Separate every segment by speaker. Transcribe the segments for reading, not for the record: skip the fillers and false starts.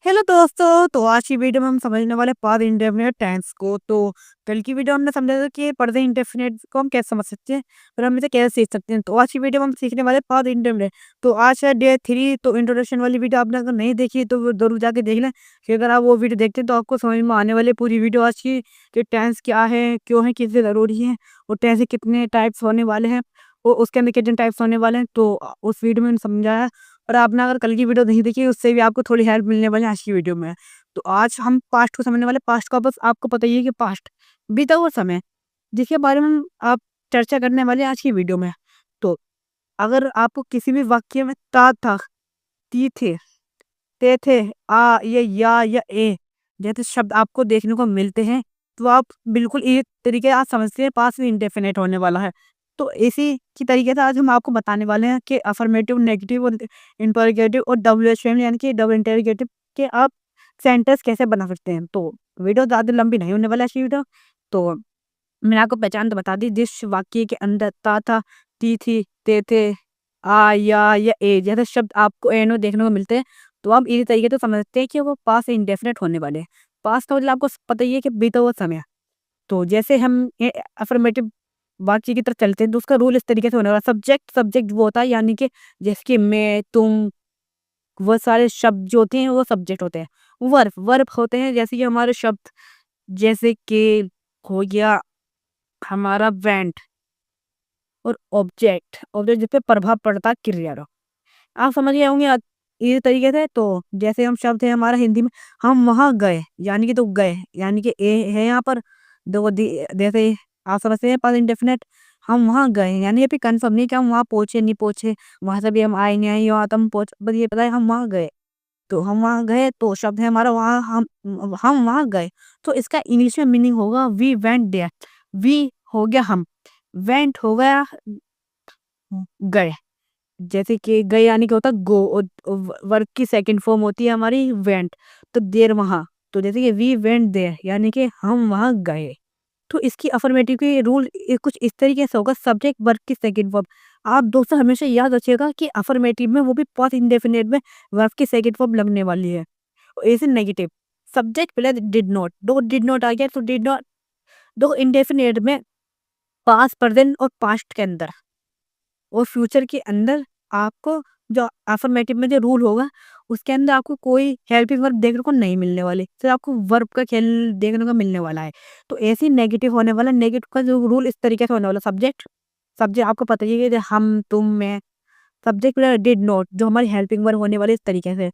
Speaker 1: Hello दोस्तों, तो आज की वीडियो में हम समझने वाले पास्ट इंडेफिनिट टेंस को। तो कल की वीडियो हमने समझा था कि प्रेजेंट इंडेफिनिट को हम कैसे समझ सकते हैं और हम इसे कैसे सीख सकते हैं। तो आज की वीडियो में हम सीखने वाले पास्ट इंडेफिनिट। तो आज है डे 3। तो इंट्रोडक्शन वाली वीडियो आपने अगर नहीं देखी तो वो जरूर जाके देख लें, कि अगर आप वो वीडियो देखते हैं तो आपको समझ में आने वाली पूरी वीडियो आज की, कि टेंस क्या है, क्यों है, किससे ज़रूरी है और टेंस के कितने टाइप्स होने वाले हैं और उसके अंदर कितने टाइप्स होने वाले हैं। तो उस वीडियो में मैंने समझाया। और आपने अगर कल की वीडियो नहीं देखी उससे भी आपको थोड़ी हेल्प मिलने वाली है आज की वीडियो में। तो आज हम पास्ट को समझने वाले। पास्ट का बस आपको पता ही है कि पास्ट बीता हुआ समय, जिसके बारे में हम आप चर्चा करने वाले हैं आज की वीडियो में। तो अगर आपको किसी भी वाक्य में था, ती थे, ते थे, आ ये या ए जैसे शब्द आपको देखने को मिलते हैं, तो आप बिल्कुल इसी तरीके से आप समझते हैं पास्ट में इंडेफिनिट होने वाला है। तो इसी की तरीके से आज हम आपको बताने वाले हैं कि अफर्मेटिव, नेगेटिव और इंटरोगेटिव और WH यानी कि डबल इंटरोगेटिव के आप सेंटेंस कैसे बना सकते हैं। तो वीडियो ज़्यादा लंबी नहीं होने वाला है ऐसी वीडियो। तो मैंने आपको पहचान तो बता दी, जिस वाक्य के अंदर था, ती थी, ते थे, आ या ए जैसे शब्द आपको एन में देखने को मिलते हैं, तो आप इसी तरीके से समझते हैं कि वो पास इंडेफिनिट होने वाले हैं। पास का मतलब आपको पता ही है कि बीता हुआ समय। तो जैसे हम अफर्मेटिव वाक्य की तरफ चलते हैं तो उसका रूल इस तरीके से होने वाला। सब्जेक्ट सब्जेक्ट वो होता है, यानी कि जैसे कि मैं, तुम, वो सारे शब्द जो होते हैं वो सब्जेक्ट होते हैं। वर्ब वर्ब होते हैं, जैसे कि हमारे शब्द, जैसे कि हो गया हमारा वेंट। और ऑब्जेक्ट ऑब्जेक्ट जिस पे प्रभाव पड़ता है क्रिया का। आप समझ गए होंगे इसी तरीके से। तो जैसे हम शब्द है हमारा हिंदी में, हम वहाँ गए, यानी कि तो गए, यानी कि ए है यहाँ पर दो जैसे आप समझते हैं पास्ट इंडेफिनिट। हम वहाँ गए यानी अभी कंफर्म नहीं कि हम वहाँ पहुंचे नहीं पहुंचे, वहां से भी हम आए नहीं आए, यहाँ तो हम पहुंच, बस ये पता है हम वहाँ गए। तो हम वहाँ गए तो शब्द है हमारा वहाँ, हम वहाँ गए। तो इसका इंग्लिश में मीनिंग होगा वी वेंट देयर। वी हो गया हम, वेंट हो गया गए। जैसे कि गए यानी क्या होता है गो, और वर्ब की सेकंड फॉर्म होती है हमारी वेंट। तो देर वहाँ, तो जैसे कि वी वेंट देयर यानी कि हम वहाँ गए। तो इसकी अफर्मेटिव की रूल कुछ इस तरीके से होगा, सब्जेक्ट वर्ब की सेकंड फॉर्म। आप दोस्तों हमेशा याद रखिएगा कि अफर्मेटिव में वो भी पास्ट इंडेफिनिट में वर्ब की सेकंड फॉर्म लगने वाली है। और ऐसे नेगेटिव, सब्जेक्ट पहले डिड नॉट आ गया तो डिड नॉट। दो इंडेफिनिट में पास्ट, प्रेजेंट और पास्ट के अंदर और फ्यूचर के अंदर आपको जो अफर्मेटिव में जो रूल होगा उसके अंदर आपको कोई हेल्पिंग वर्ब देखने को नहीं मिलने वाले, सिर्फ आपको वर्ब का खेल देखने को मिलने वाला है। तो ऐसे नेगेटिव होने वाला, नेगेटिव का जो रूल इस तरीके से होने वाला, सब्जेक्ट सब्जेक्ट आपको पता ही है कि हम, तुम, मैं। सब्जेक्ट डिड नॉट जो हमारी हेल्पिंग वर्ब होने वाली इस तरीके से।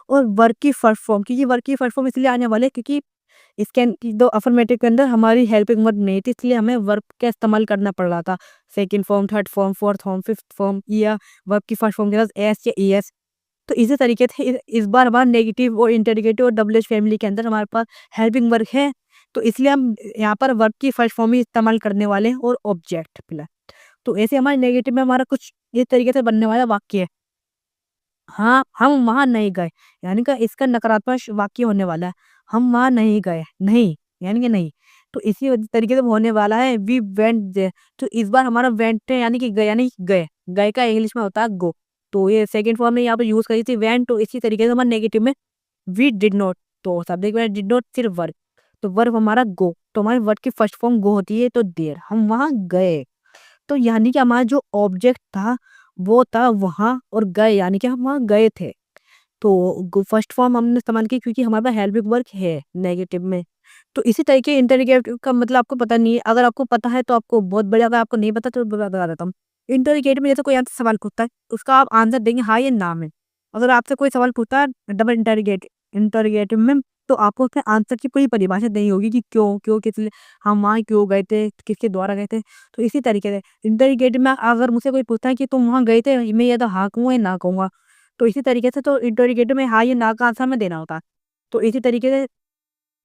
Speaker 1: और वर्ब की फर्स्ट फॉर्म, क्योंकि वर्ब की फर्स्ट फॉर्म इसलिए आने वाले क्योंकि इसके दो अफर्मेटिव के अंदर हमारी हेल्पिंग वर्ब नहीं थी, इसलिए हमें वर्ब का इस्तेमाल करना पड़ रहा था। Second form, third form, fourth form, fifth form या वर्ब की फर्स्ट फॉर्म के साथ एस या ईएस। तो इसी तरीके से इस बार हमारा नेगेटिव और इंटरोगेटिव और डबल एच फैमिली के अंदर हमारे पास हेल्पिंग वर्ब है। तो इसलिए हम यहाँ पर वर्ब की फर्स्ट फॉर्म ही इस्तेमाल करने वाले हैं और ऑब्जेक्ट फिलहाल। तो ऐसे हमारे नेगेटिव में हमारा कुछ इस तरीके से बनने वाला वाक्य है, हाँ हम वहाँ नहीं गए, यानी कि इसका नकारात्मक वाक्य होने वाला है। हम वहाँ नहीं गए, नहीं यानी कि नहीं। तो इसी तरीके से होने वाला है वी वेंट देयर। तो इस बार हमारा वेंट यानी कि गए, यानी कि गए, गए का इंग्लिश में होता है गो। तो ये सेकंड फॉर्म में यहाँ पे यूज करी थी वेंट। तो इसी तरीके से हमारे नेगेटिव में वी डिड नॉट। तो सब्जेक्ट में डिड नॉट सिर्फ वर्ब, तो वर्ब हमारा गो, तो हमारे वर्ब की फर्स्ट फॉर्म गो होती है, तो देयर हम वहाँ गए। तो यानी कि हमारा जो ऑब्जेक्ट था वो था वहाँ, और गए यानी कि हम वहाँ गए थे। तो फर्स्ट फॉर्म हमने इस्तेमाल की क्योंकि हमारे पास हेल्पिंग वर्ब है नेगेटिव में। तो इसी तरीके इंटरोगेटिव का मतलब आपको पता नहीं है, अगर आपको पता है तो आपको बहुत बढ़िया, अगर आपको नहीं पता तो बता देता हूँ। इंटरोगेटिव में जैसे कोई आपसे सवाल पूछता है उसका आप आंसर देंगे हाँ या ना में। अगर आपसे कोई सवाल पूछता है डबल इंटरोगेटिव में, तो आपको उसके आंसर की पूरी परिभाषा देनी होगी कि क्यों क्यों किस लिए हम वहाँ क्यों गए थे, किसके द्वारा गए थे। तो इसी तरीके से इंटरोगेटिव में अगर मुझसे कोई पूछता है कि तुम वहाँ गए थे, मैं या तो हाँ कहूँगा या ना कहूँगा। तो इसी तरीके से तो इंटरोगेटिव में हाँ या ना का आंसर हमें देना होता है। तो इसी तरीके से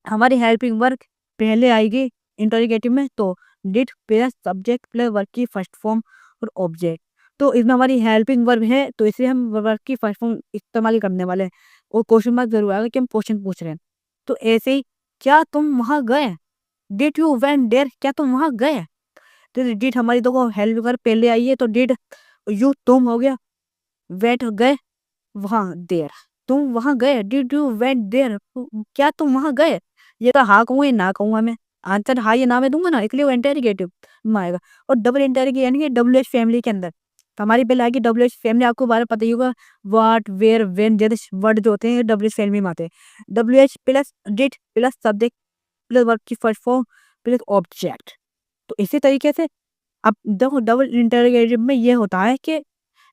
Speaker 1: हमारी हेल्पिंग वर्ब पहले आएगी इंटरोगेटिव में। तो did plus subject plus verb की फर्स्ट फॉर्म और ऑब्जेक्ट। तो इसमें हमारी हेल्पिंग वर्ब है, तो इसलिए हम वर्ब की फर्स्ट फॉर्म इस्तेमाल करने वाले हैं। और क्वेश्चन मार्क जरूर आएगा कि हम क्वेश्चन पूछ रहे हैं। तो ऐसे ही, क्या तुम वहां गए, डिड यू वेंट देयर, क्या तुम वहां गए। तो डिड हमारी देखो हेल्पिंग वर्ब पहले आई है, तो डिड, यू तुम हो गया, वेंट गए वहां देयर। तुम वहाँ गए, डिड यू वेंट देयर, क्या तुम वहाँ गए? ये तो हाँ कहूँगा या ना कहूँगा मैं। आंसर हाँ या ना में दूँगा ना, इसलिए वो इंटेरोगेटिव में आएगा। और डबल इंटेरोगेटिव यानी कि डब्ल्यूएच फैमिली के अंदर। तो हमारी पहले आएगी डब्ल्यूएच फैमिली, आपको बारे में पता ही होगा व्हाट, वेयर, व्हेन जैसे वर्ड जो होते हैं डब्ल्यूएच फैमिली में आते हैं। WH plus did plus subject plus verb की फर्स्ट फॉर्म प्लस ऑब्जेक्ट। तो इसी तरीके से अब देखो डबल इंटरोगेटिव में ये होता है कि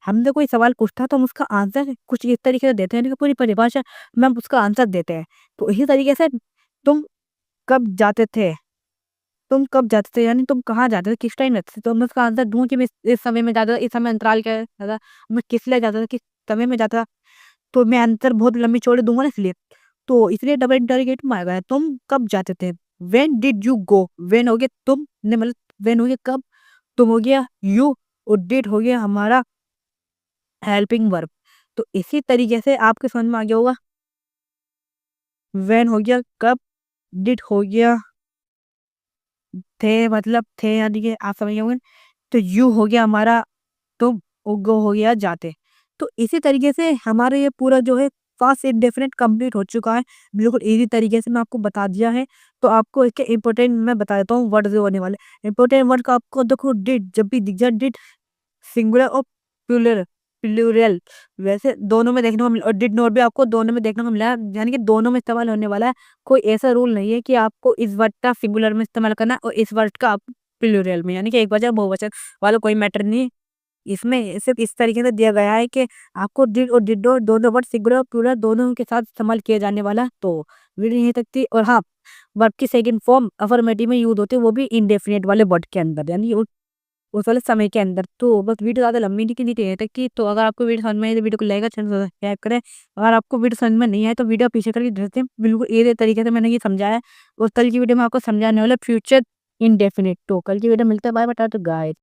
Speaker 1: हमने कोई सवाल पूछा तो हम उसका आंसर कुछ इस तरीके से देते हैं, यानी कि पूरी परिभाषा में हम उसका आंसर देते हैं। तो इसी तरीके से तुम कब जाते थे, तुम कब जाते थे यानी तुम कहाँ जाते थे, किस टाइम जाते थे, तो मैं उसका आंसर दूँ कि मैं इस समय में जाता था, इस समय अंतराल क्या है दादा, मैं किस लिए जाता था, किस समय में जाता था, तो मैं आंसर बहुत लंबी चौड़ी दूंगा ना इसलिए। तो इसलिए डबल इंटरोगेटिव में आएगा तुम कब जाते थे। When did you go, when हो गया तुम ने मतलब व्हेन हो गया कब, तुम हो गया यू, और डिड हो गया हमारा हेल्पिंग वर्ब। तो इसी तरीके से आपके समझ में आ गया होगा। व्हेन हो गया कब, डिड हो गया थे मतलब थे यानी कि आप समझ गए होंगे। तो यू हो गया हमारा तुम, और गो हो गया जाते। तो इसी तरीके से हमारा ये पूरा जो है फास्ट इंडेफिनिट कंप्लीट हो चुका है। बिल्कुल इजी तरीके से मैं आपको बता दिया है। तो आपको इसके इंपॉर्टेंट मैं बता देता हूँ वर्ड जो होने वाले। इंपॉर्टेंट वर्ड का आपको देखो डिड, जब भी दिख जाए डिड सिंगुलर और प्लूरल, प्लूरल वैसे दोनों में देखने को मिला, और डिड नॉट भी आपको दोनों में देखने को मिला है, यानी कि दोनों में इस्तेमाल होने वाला है। कोई ऐसा रूल नहीं है कि आपको इस वर्ड का सिंगुलर में इस्तेमाल करना है और इस वर्ड का आप प्लूरल में, यानी कि एक वचन बहुवचन वाला कोई मैटर नहीं। इसमें सिर्फ इस तरीके से दिया गया है कि आपको डिड और डिड नॉट दोनों वर्ड सिंगुलर और प्लूरल दोनों के साथ इस्तेमाल किया जाने वाला है। तो वीडियो यहीं तक थी। और हाँ, वर्ब की सेकंड फॉर्म अफर्मेटिव में यूज होती है, वो भी इंडेफिनिट वाले वर्ड के अंदर, यानी उस वाले समय के अंदर। तो बस वीडियो ज़्यादा लंबी नहीं की थी तक की। तो अगर आपको वीडियो समझ में आए तो वीडियो को लाइक और चैनल सब्सक्राइब करें। अगर आपको वीडियो समझ में नहीं आए तो वीडियो पीछे करके देखते हैं, बिल्कुल ये तरीके से मैंने ये समझाया है। और कल की वीडियो में आपको समझाने वाला फ्यूचर इंडेफिनिट। तो कल की वीडियो मिलता है, बाय बाय, टाटा गाइस।